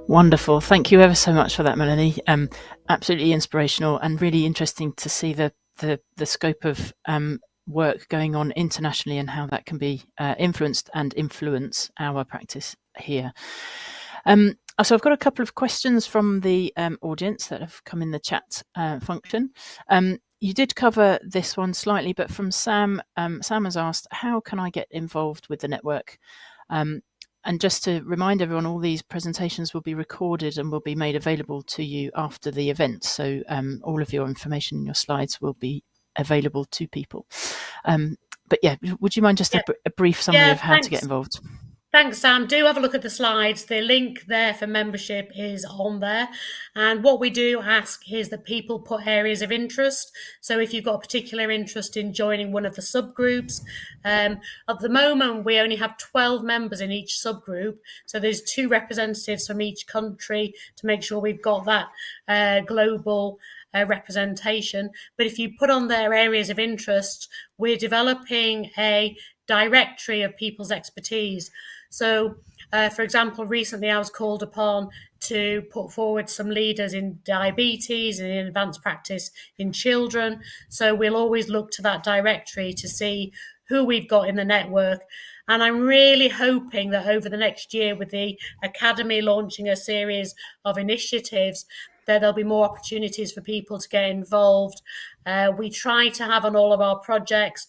Wonderful. Thank you ever so much for that, Melanie. Absolutely inspirational and really interesting to see the scope of work going on internationally and how that can be influenced and influence our practice here. So I've got a couple of questions from the audience that have come in the chat function. You did cover this one slightly, but from Sam, Sam has asked, how can I get involved with the network? And just to remind everyone, all these presentations will be recorded and will be made available to you after the event. So all of your information in your slides will be available to people. But yeah, would you mind just a brief summary of how to get involved? Thanks, Sam. Do have a look at the slides. The link there for membership is on there. And what we do ask is that people put areas of interest. So if you've got a particular interest in joining one of the subgroups, at the moment, we only have 12 members in each subgroup. So there's 2 representatives from each country to make sure we've got that global representation. But if you put on their areas of interest, we're developing a directory of people's expertise. So, for example, recently I was called upon to put forward some leaders in diabetes and in advanced practice in children. So we'll always look to that directory to see who we've got in the network. And I'm really hoping that over the next year, with the Academy launching a series of initiatives, that there'll be more opportunities for people to get involved. We try to have on all of our projects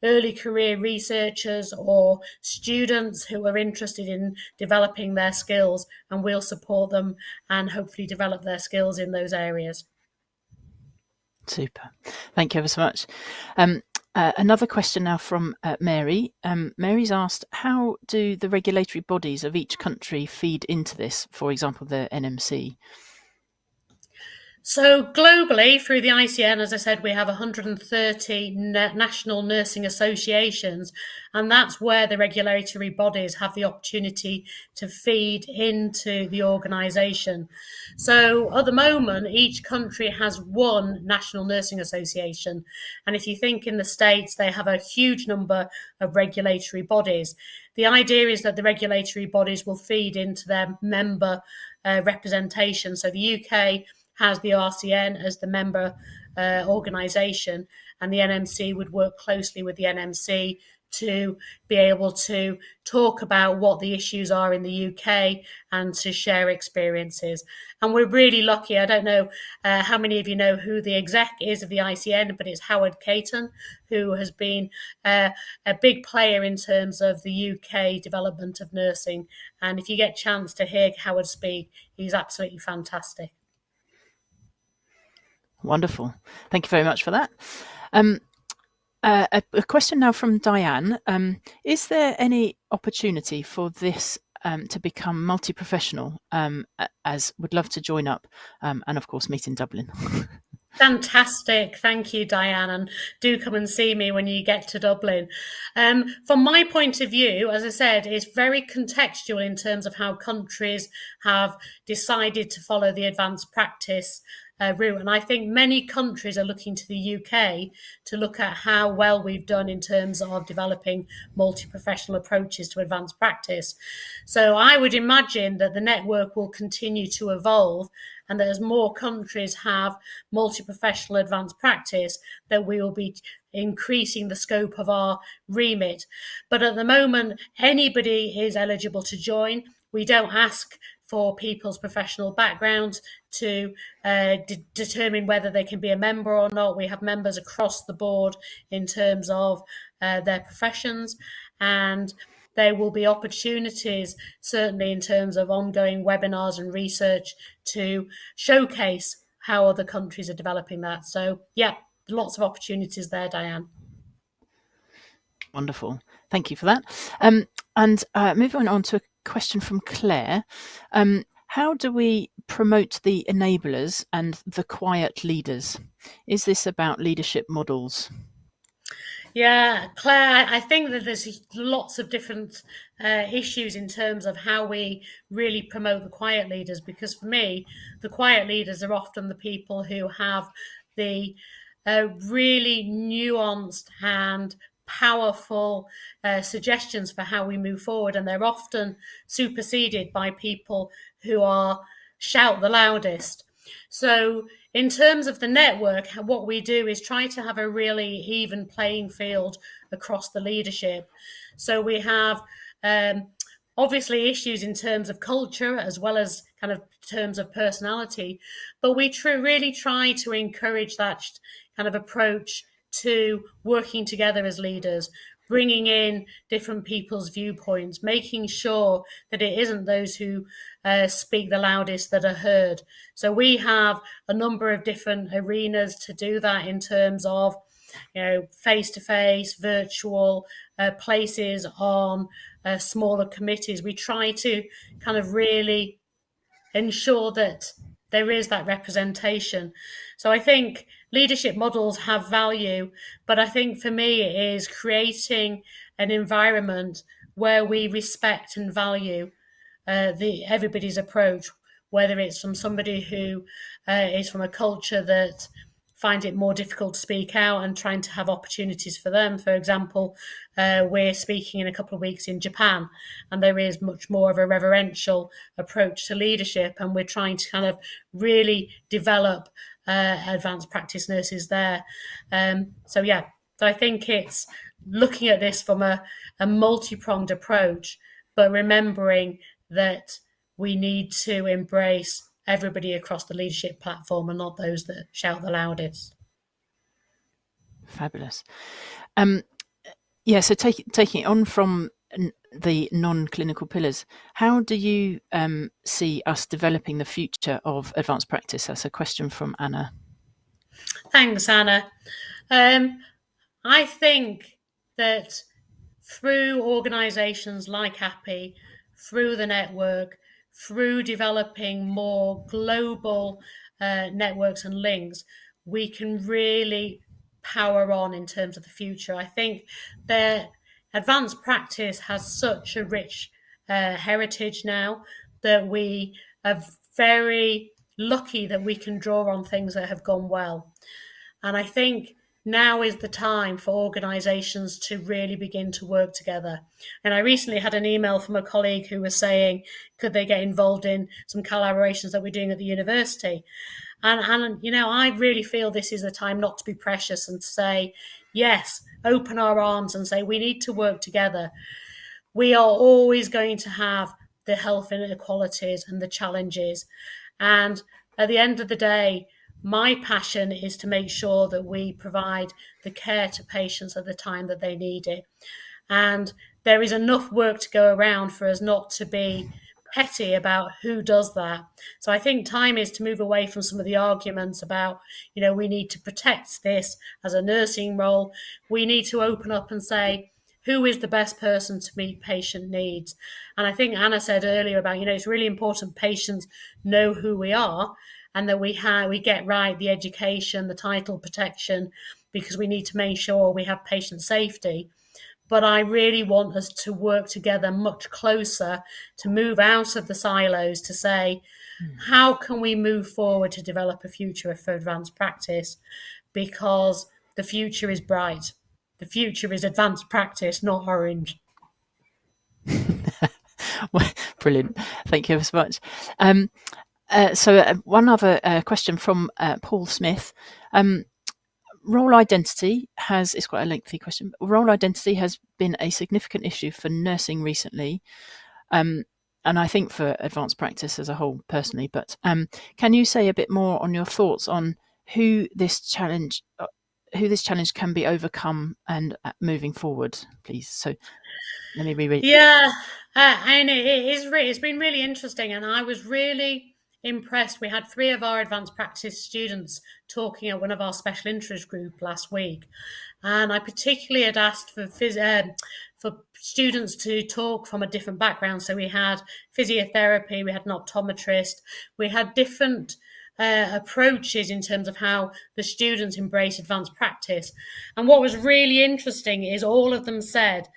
early career researchers or students who are interested in developing their skills, and we'll support them and hopefully develop their skills in those areas. Super. Thank you ever so much. Another question now from Mary. Mary's asked, how do the regulatory bodies of each country feed into this, for example, the NMC? So globally, through the ICN, as I said, we have 130 national nursing associations, and that's where the regulatory bodies have the opportunity to feed into the organisation. So at the moment, each country has one national nursing association, and if you think in the States, they have a huge number of regulatory bodies. The idea is that the regulatory bodies will feed into their member representation. So the UK has the RCN as the member organisation, and the NMC would work closely with the NMC to be able to talk about what the issues are in the UK and to share experiences. And we're really lucky. I don't know how many of you know who the exec is of the ICN, but it's Howard Caton, who has been a big player in terms of the UK development of nursing. And if you get a chance to hear Howard speak, he's absolutely fantastic. Wonderful. Thank you very much for that. A question now from Diane. Is there any opportunity for this to become multi-professional, as would love to join up and of course meet in Dublin? Fantastic. Thank you, Diane. And do come and see me when you get to Dublin. From my point of view, as I said, it's very contextual in terms of how countries have decided to follow the advanced practice route. And I think many countries are looking to the UK to look at how well we've done in terms of developing multi-professional approaches to advanced practice. So I would imagine that the network will continue to evolve, and that as more countries have multi-professional advanced practice, that we will be increasing the scope of our remit. But at the moment, anybody is eligible to join. We don't ask for people's professional backgrounds to determine whether they can be a member or not. We have members across the board in terms of their professions, and there will be opportunities, certainly in terms of ongoing webinars and research, to showcase how other countries are developing that. So, yeah, lots of opportunities there, Diane. Wonderful. Thank you for that. And moving on to a question from Claire. How do we promote the enablers and the quiet leaders? Is this about leadership models? Yeah, Claire, I think that there's lots of different issues in terms of how we really promote the quiet leaders, because for me, the quiet leaders are often the people who have the really nuanced and powerful suggestions for how we move forward, and they're often superseded by people who are shout the loudest. So in terms of the network, what we do is try to have a really even playing field across the leadership. So we have obviously issues in terms of culture as well as kind of terms of personality, but we really try to encourage that kind of approach to working together as leaders, bringing in different people's viewpoints, making sure that it isn't those who speak the loudest that are heard. So we have a number of different arenas to do that in terms of, face-to-face, virtual places on smaller committees. We try to kind of really ensure that there is that representation. So I think leadership models have value, but I think for me it is creating an environment where we respect and value everybody's approach, whether it's from somebody who is from a culture that finds it more difficult to speak out and trying to have opportunities for them. For example, we're speaking in a couple of weeks in Japan, and there is much more of a reverential approach to leadership, and we're trying to kind of really develop advanced practice nurses there. So I think it's looking at this from a multi-pronged approach, but remembering that we need to embrace everybody across the leadership platform and not those that shout the loudest. Fabulous. So taking it on from the non-clinical pillars, how do you see us developing the future of advanced practice? That's a question from Anna. Thanks, Anna. I think that through organisations like AAPE, through the network, through developing more global networks and links, we can really power on in terms of the future. I think that advanced practice has such a rich heritage now that we are very lucky that we can draw on things that have gone well. And I think now is the time for organisations to really begin to work together. And I recently had an email from a colleague who was saying, could they get involved in some collaborations that we're doing at the university? And I really feel this is a time not to be precious and to say, yes, open our arms and say, we need to work together. We are always going to have the health inequalities and the challenges. And at the end of the day, my passion is to make sure that we provide the care to patients at the time that they need it. And there is enough work to go around for us not to be petty about who does that. So I think time is to move away from some of the arguments about, we need to protect this as a nursing role. We need to open up and say, who is the best person to meet patient needs? And I think Anna said earlier about, it's really important patients know who we are, and that we get right the education, the title protection, because we need to make sure we have patient safety. But I really want us to work together much closer, to move out of the silos, to say, how can we move forward to develop a future for advanced practice? Because the future is bright. The future is advanced practice, not orange. Well, brilliant. Thank you so much. So one other question from Paul Smith. Role identity it's quite a lengthy question. Role identity has been a significant issue for nursing recently, and I think for advanced practice as a whole personally. But can you say a bit more on your thoughts on who this challenge can be overcome and moving forward, please? So let me reread. Yeah, and it's been really interesting, and I was really impressed. We had 3 of our advanced practice students talking at one of our special interest group last week, and I particularly had asked for students to talk from a different background. So we had physiotherapy, we had an optometrist, we had different approaches in terms of how the students embrace advanced practice. And what was really interesting is all of them said,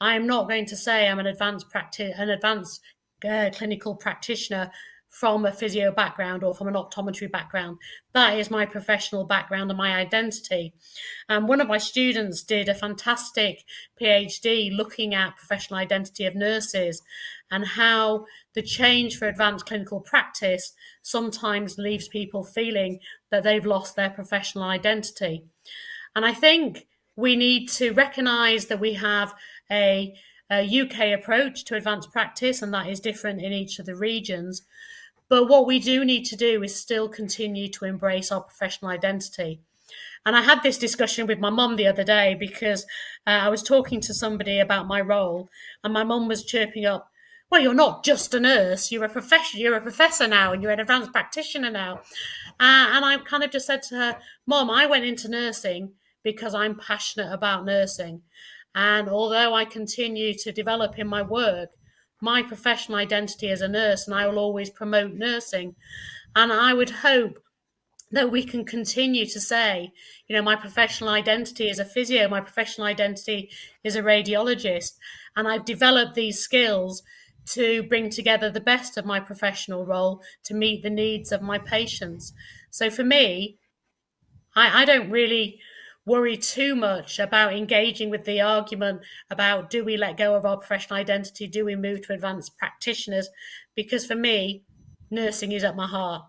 I'm not going to say I'm an advanced clinical practitioner from a physio background or from an optometry background. That is my professional background and my identity. And one of my students did a fantastic PhD looking at professional identity of nurses and how the change for advanced clinical practice sometimes leaves people feeling that they've lost their professional identity. And I think we need to recognise that we have a UK approach to advanced practice, and that is different in each of the regions. But what we do need to do is still continue to embrace our professional identity. And I had this discussion with my mum the other day because I was talking to somebody about my role, and my mum was chirping up, "Well, you're not just a nurse, you're a professor, now, and you're an advanced practitioner now." And I kind of just said to her, "Mum, I went into nursing because I'm passionate about nursing. And although I continue to develop in my work, my professional identity as a nurse, and I will always promote nursing. And I would hope that we can continue to say, my professional identity is a physio, my professional identity is a radiologist, and I've developed these skills to bring together the best of my professional role to meet the needs of my patients." So for me, I don't really worry too much about engaging with the argument about, do we let go of our professional identity? Do we move to advanced practitioners? Because for me, nursing is at my heart,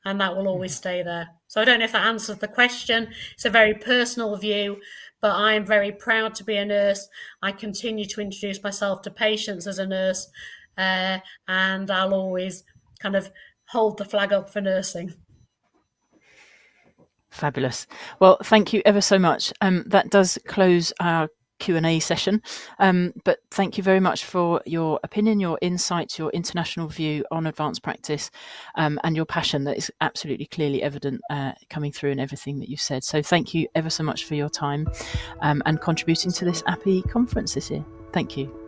and that will always stay there. So I don't know if that answers the question. It's a very personal view, but I'm very proud to be a nurse. I continue to introduce myself to patients as a nurse, and I'll always kind of hold the flag up for nursing. Fabulous. Well, thank you ever so much. That does close our Q&A session, but thank you very much for your opinion, your insights, your international view on advanced practice, and your passion that is absolutely clearly evident coming through in everything that you've said. So thank you ever so much for your time and contributing to this AAPE conference this year. Thank you.